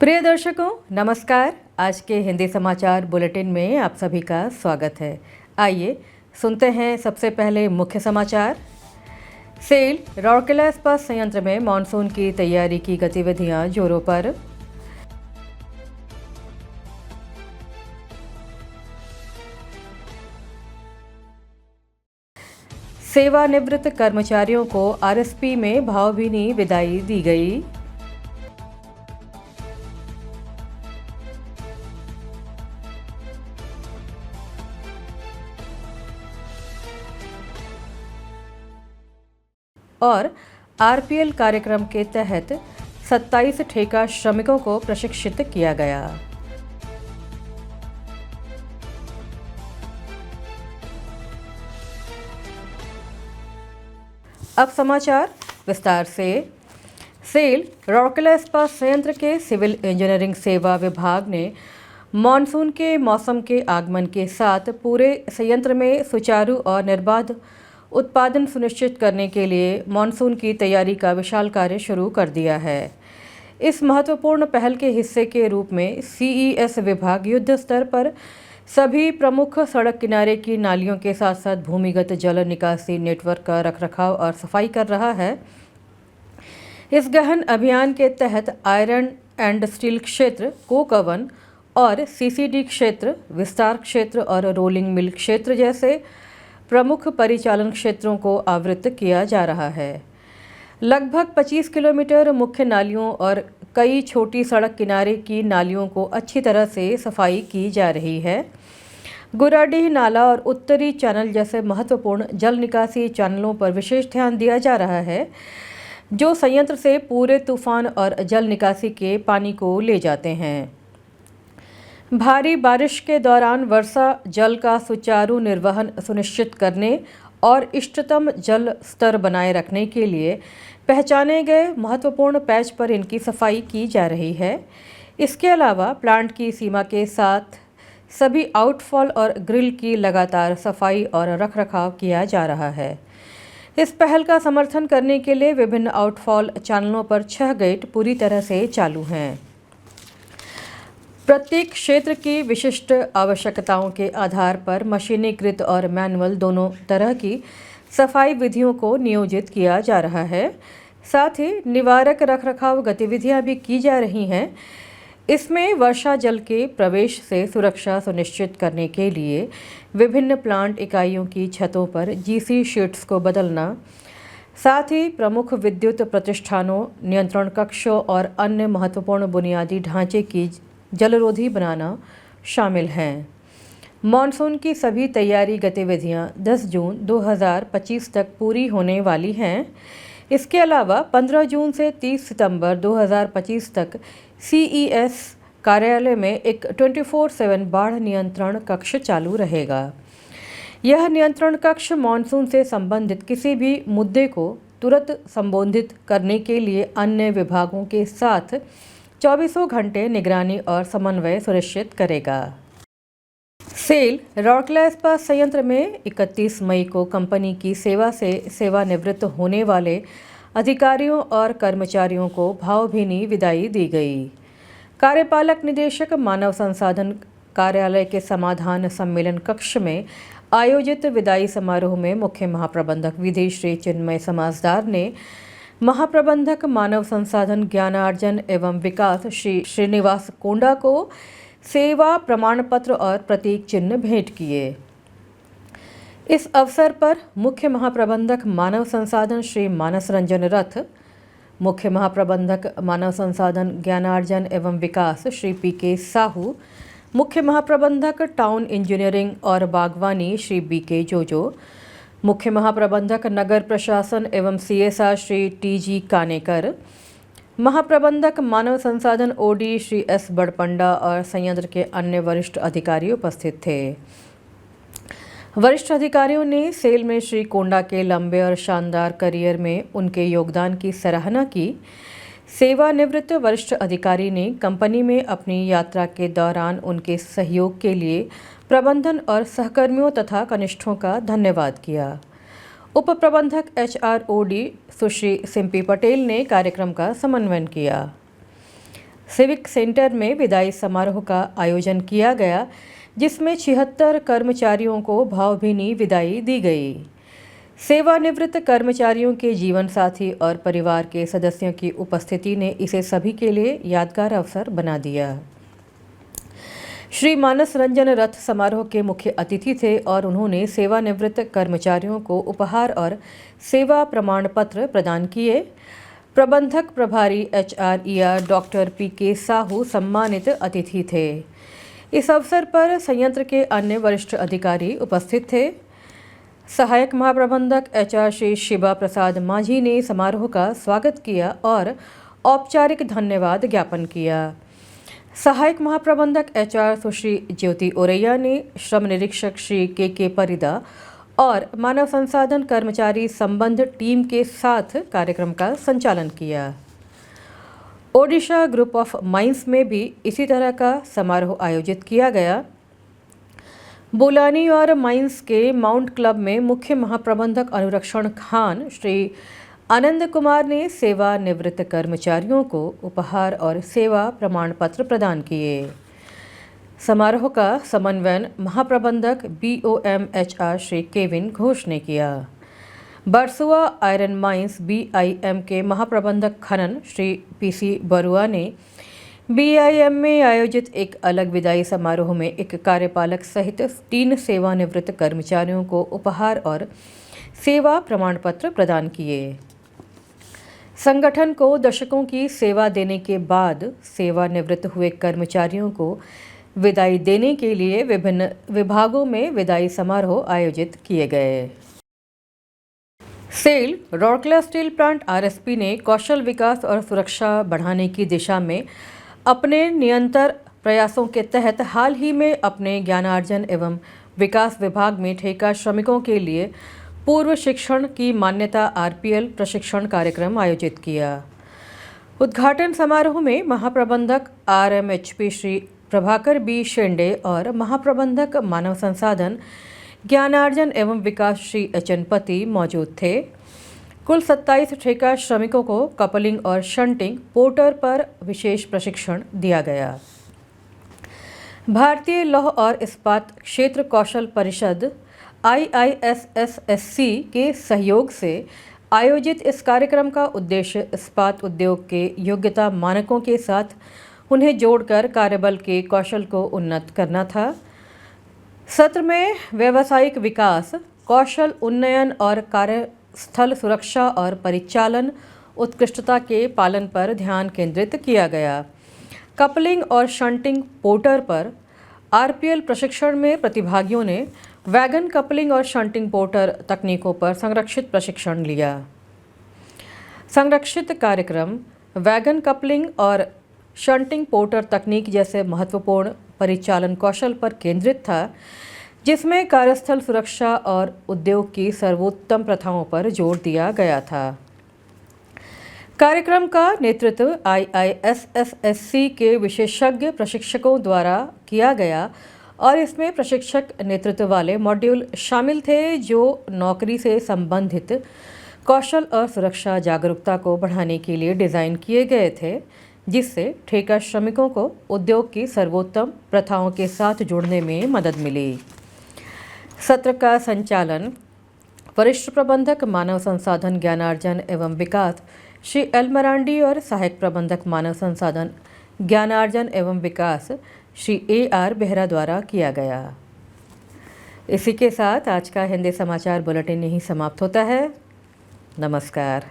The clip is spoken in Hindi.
प्रिय दर्शकों, नमस्कार। आज के हिंदी समाचार बुलेटिन में आप सभी का स्वागत है। आइए सुनते हैं सबसे पहले मुख्य समाचार। सेल राउरकेला इस्पात संयंत्र में मानसून की तैयारी की गतिविधियां जोरों पर। सेवानिवृत्त कर्मचारियों को आरएसपी में भावभीनी विदाई दी गई। और आरपीएल कार्यक्रम के तहत 27 ठेका श्रमिकों को प्रशिक्षित किया गया। अब समाचार विस्तार से। सेल राउरकेला इस्पात संयंत्र के सिविल इंजीनियरिंग सेवा विभाग ने मानसून के मौसम के आगमन के साथ पूरे संयंत्र में सुचारू और निर्बाध उत्पादन सुनिश्चित करने के लिए मानसून की तैयारी का विशाल कार्य शुरू कर दिया है। इस महत्वपूर्ण पहल के हिस्से के रूप में सीईएस विभाग युद्ध स्तर पर सभी प्रमुख सड़क किनारे की नालियों के साथ साथ भूमिगत जल निकासी नेटवर्क का रखरखाव और सफाई कर रहा है। इस गहन अभियान के तहत आयरन एंड स्टील क्षेत्र, कोक ओवन और सीसीडी क्षेत्र, विस्तार क्षेत्र और रोलिंग मिल क्षेत्र जैसे प्रमुख परिचालन क्षेत्रों को आवृत किया जा रहा है। लगभग 25 किलोमीटर मुख्य नालियों और कई छोटी सड़क किनारे की नालियों को अच्छी तरह से सफाई की जा रही है। गुराडीह नाला और उत्तरी चैनल जैसे महत्वपूर्ण जल निकासी चैनलों पर विशेष ध्यान दिया जा रहा है, जो संयंत्र से पूरे तूफान और जल निकासी के पानी को ले जाते हैं। भारी बारिश के दौरान वर्षा जल का सुचारू निर्वहन सुनिश्चित करने और इष्टतम जल स्तर बनाए रखने के लिए पहचाने गए महत्वपूर्ण पैच पर इनकी सफाई की जा रही है। इसके अलावा प्लांट की सीमा के साथ सभी आउटफॉल और ग्रिल की लगातार सफाई और रखरखाव किया जा रहा है। इस पहल का समर्थन करने के लिए विभिन्न आउटफॉल चैनलों पर 6 गेट पूरी तरह से चालू हैं। प्रत्येक क्षेत्र की विशिष्ट आवश्यकताओं के आधार पर मशीनीकृत और मैनुअल दोनों तरह की सफाई विधियों को नियोजित किया जा रहा है। साथ ही निवारक रखरखाव गतिविधियां भी की जा रही हैं। इसमें वर्षा जल के प्रवेश से सुरक्षा सुनिश्चित करने के लिए विभिन्न प्लांट इकाइयों की छतों पर जीसी शीट्स को बदलना, साथ ही प्रमुख विद्युत प्रतिष्ठानों, नियंत्रण कक्षों और अन्य महत्वपूर्ण बुनियादी ढांचे की जलरोधी बनाना शामिल हैं। मॉनसून की सभी तैयारी गतिविधियां 10 जून 2025 तक पूरी होने वाली हैं। इसके अलावा 15 जून से 30 सितंबर 2025 तक सीईएस कार्यालय में एक 24/7 बाढ़ नियंत्रण कक्ष चालू रहेगा। यह नियंत्रण कक्ष मॉनसून से संबंधित किसी भी मुद्दे को तुरंत संबोधित करने के लिए अन्य विभागों के साथ 24 घंटे निगरानी और समन्वय सुनिश्चित करेगा। सेल राउरकेला इस्पात संयंत्र में 31 मई को कंपनी की सेवा से सेवानिवृत्त होने वाले अधिकारियों और कर्मचारियों को भावभीनी विदाई दी गई। कार्यपालक निदेशक मानव संसाधन कार्यालय के समाधान सम्मेलन कक्ष में आयोजित विदाई समारोह में मुख्य महाप्रबंधक विधि श्री चिन्मय समाजदार ने महाप्रबंधक मानव संसाधन ज्ञानार्जन एवं विकास श्री श्रीनिवास कोंडा को सेवा प्रमाण पत्र और प्रतीक चिन्ह भेंट किए। इस अवसर पर मुख्य महाप्रबंधक मानव संसाधन श्री मानस रंजन रथ, मुख्य महाप्रबंधक मानव संसाधन ज्ञानार्जन एवं विकास श्री पीके साहू, मुख्य महाप्रबंधक टाउन इंजीनियरिंग और बागवानी श्री बीके जोजो, मुख्य महाप्रबंधक नगर प्रशासन एवं सीएसआर श्री टीजी कानेकर, महाप्रबंधक मानव संसाधन ओडी श्री एस बड़पंडा और संयंत्र के अन्य वरिष्ठ अधिकारी उपस्थित थे। वरिष्ठ अधिकारियों ने सेल में श्री कोंडा के लंबे और शानदार करियर में उनके योगदान की सराहना की। सेवानिवृत्त वरिष्ठ अधिकारी ने कंपनी में अपनी यात्रा के दौरान उनके सहयोग के लिए प्रबंधन और सहकर्मियों तथा कनिष्ठों का धन्यवाद किया। उप प्रबंधक HROD सुश्री सिम्पी पटेल ने कार्यक्रम का समन्वयन किया। सिविक सेंटर में विदाई समारोह का आयोजन किया गया, जिसमें 76 कर्मचारियों को भावभीनी विदाई दी गई। सेवानिवृत्त कर्मचारियों के जीवन साथी और परिवार के सदस्यों की उपस्थिति ने इसे सभी के लिए यादगार अवसर बना दिया। श्री मानस रंजन रथ समारोह के मुख्य अतिथि थे और उन्होंने सेवानिवृत्त कर्मचारियों को उपहार और सेवा प्रमाण पत्र प्रदान किए। प्रबंधक प्रभारी HRER डॉक्टर PK साहू सम्मानित अतिथि थे। इस अवसर पर संयंत्र के अन्य वरिष्ठ अधिकारी उपस्थित थे। सहायक महाप्रबंधक HR श्री शिवा प्रसाद माझी ने समारोह का स्वागत किया और औपचारिक धन्यवाद ज्ञापन किया। सहायक महाप्रबंधक HR सुश्री ज्योति ओरैया ने श्रम निरीक्षक श्री KK परिदा और मानव संसाधन कर्मचारी संबंध टीम के साथ कार्यक्रम का संचालन किया। ओडिशा ग्रुप ऑफ माइंस में भी इसी तरह का समारोह आयोजित किया गया। बोलानी और माइंस के माउंट क्लब में मुख्य महाप्रबंधक अनुरक्षण खान श्री आनंद कुमार ने सेवानिवृत्त कर्मचारियों को उपहार और सेवा प्रमाण पत्र प्रदान किए। समारोह का समन्वयन महाप्रबंधक BOM HR Shri Kevin Ghosh ने किया। बरसुआ आयरन माइंस BIM के महाप्रबंधक खनन श्री PC बरुआ ने BIM में आयोजित एक अलग विदाई समारोह में एक कार्यपालक सहित 3 सेवानिवृत्त कर्मचारियों को उपहार और सेवा प्रमाण पत्र प्रदान किए। संगठन को दशकों की सेवा देने के बाद सेवानिवृत्त हुए कर्मचारियों को विदाई देने के लिए विभिन्न विभागों में विदाई समारोह आयोजित किए गए। Cell Rourkela steel plant RSP ने कौशल विकास और सुरक्षा बढ़ाने की दिशा में अपने निरंतर प्रयासों के तहत हाल ही में अपने ज्ञानार्जन एवं विकास विभाग में ठेका श्रमिकों के लिए पूर्व शिक्षण की मान्यता RPL प्रशिक्षण कार्यक्रम आयोजित किया। उद्घाटन समारोह में महाप्रबंधक RMHP श्री प्रभाकर B शेंडे और महाप्रबंधक मानव संसाधन ज्ञानार्जन एवं विकास श्री HN पति मौजूद थे। कुल 27 ठेका श्रमिकों को कपलिंग और शंटिंग पोर्टर पर विशेष प्रशिक्षण दिया गया। भारतीय लौह और इस्पात क्षेत्र कौशल परिषद IISSSC के सहयोग से आयोजित इस कार्यक्रम का उद्देश्य इस्पात उद्योग के योग्यता मानकों के साथ उन्हें जोड़कर कार्यबल के कौशल को उन्नत करना था। सत्र में व्यावसायिक विकास, कौशल उन्नयन और कार्यस्थल सुरक्षा और परिचालन उत्कृष्टता के पालन पर ध्यान केंद्रित किया गया। कपलिंग और शंटिंग पोर्टर पर RPL प्रशिक्षण में प्रतिभागियों ने वैगन कपलिंग और शंटिंग पोर्टर तकनीकों पर संरक्षित प्रशिक्षण लिया। संरक्षित कार्यक्रम वैगन कपलिंग और शंटिंग पोर्टर तकनीक जैसे महत्वपूर्ण परिचालन कौशल पर केंद्रित था, जिसमें कार्यस्थल सुरक्षा और उद्योग की सर्वोत्तम प्रथाओं पर जोर दिया गया था। कार्यक्रम का नेतृत्व IISSSC के विशेषज्ञ प्रशिक्षकों द्वारा किया गया और इसमें प्रशिक्षक नेतृत्व वाले मॉड्यूल शामिल थे, जो नौकरी से संबंधित कौशल और सुरक्षा जागरूकता को बढ़ाने के लिए डिज़ाइन किए गए थे, जिससे ठेका श्रमिकों को उद्योग की सर्वोत्तम प्रथाओं के साथ जुड़ने में मदद मिली। सत्र का संचालन वरिष्ठ प्रबंधक मानव संसाधन ज्ञानार्जन एवं विकास श्री L मरांडी और सहायक प्रबंधक मानव संसाधन ज्ञानार्जन एवं विकास श्री AR बेहरा द्वारा किया गया। इसी के साथ आज का हिंदी समाचार बुलेटिन यहीं समाप्त होता है। नमस्कार।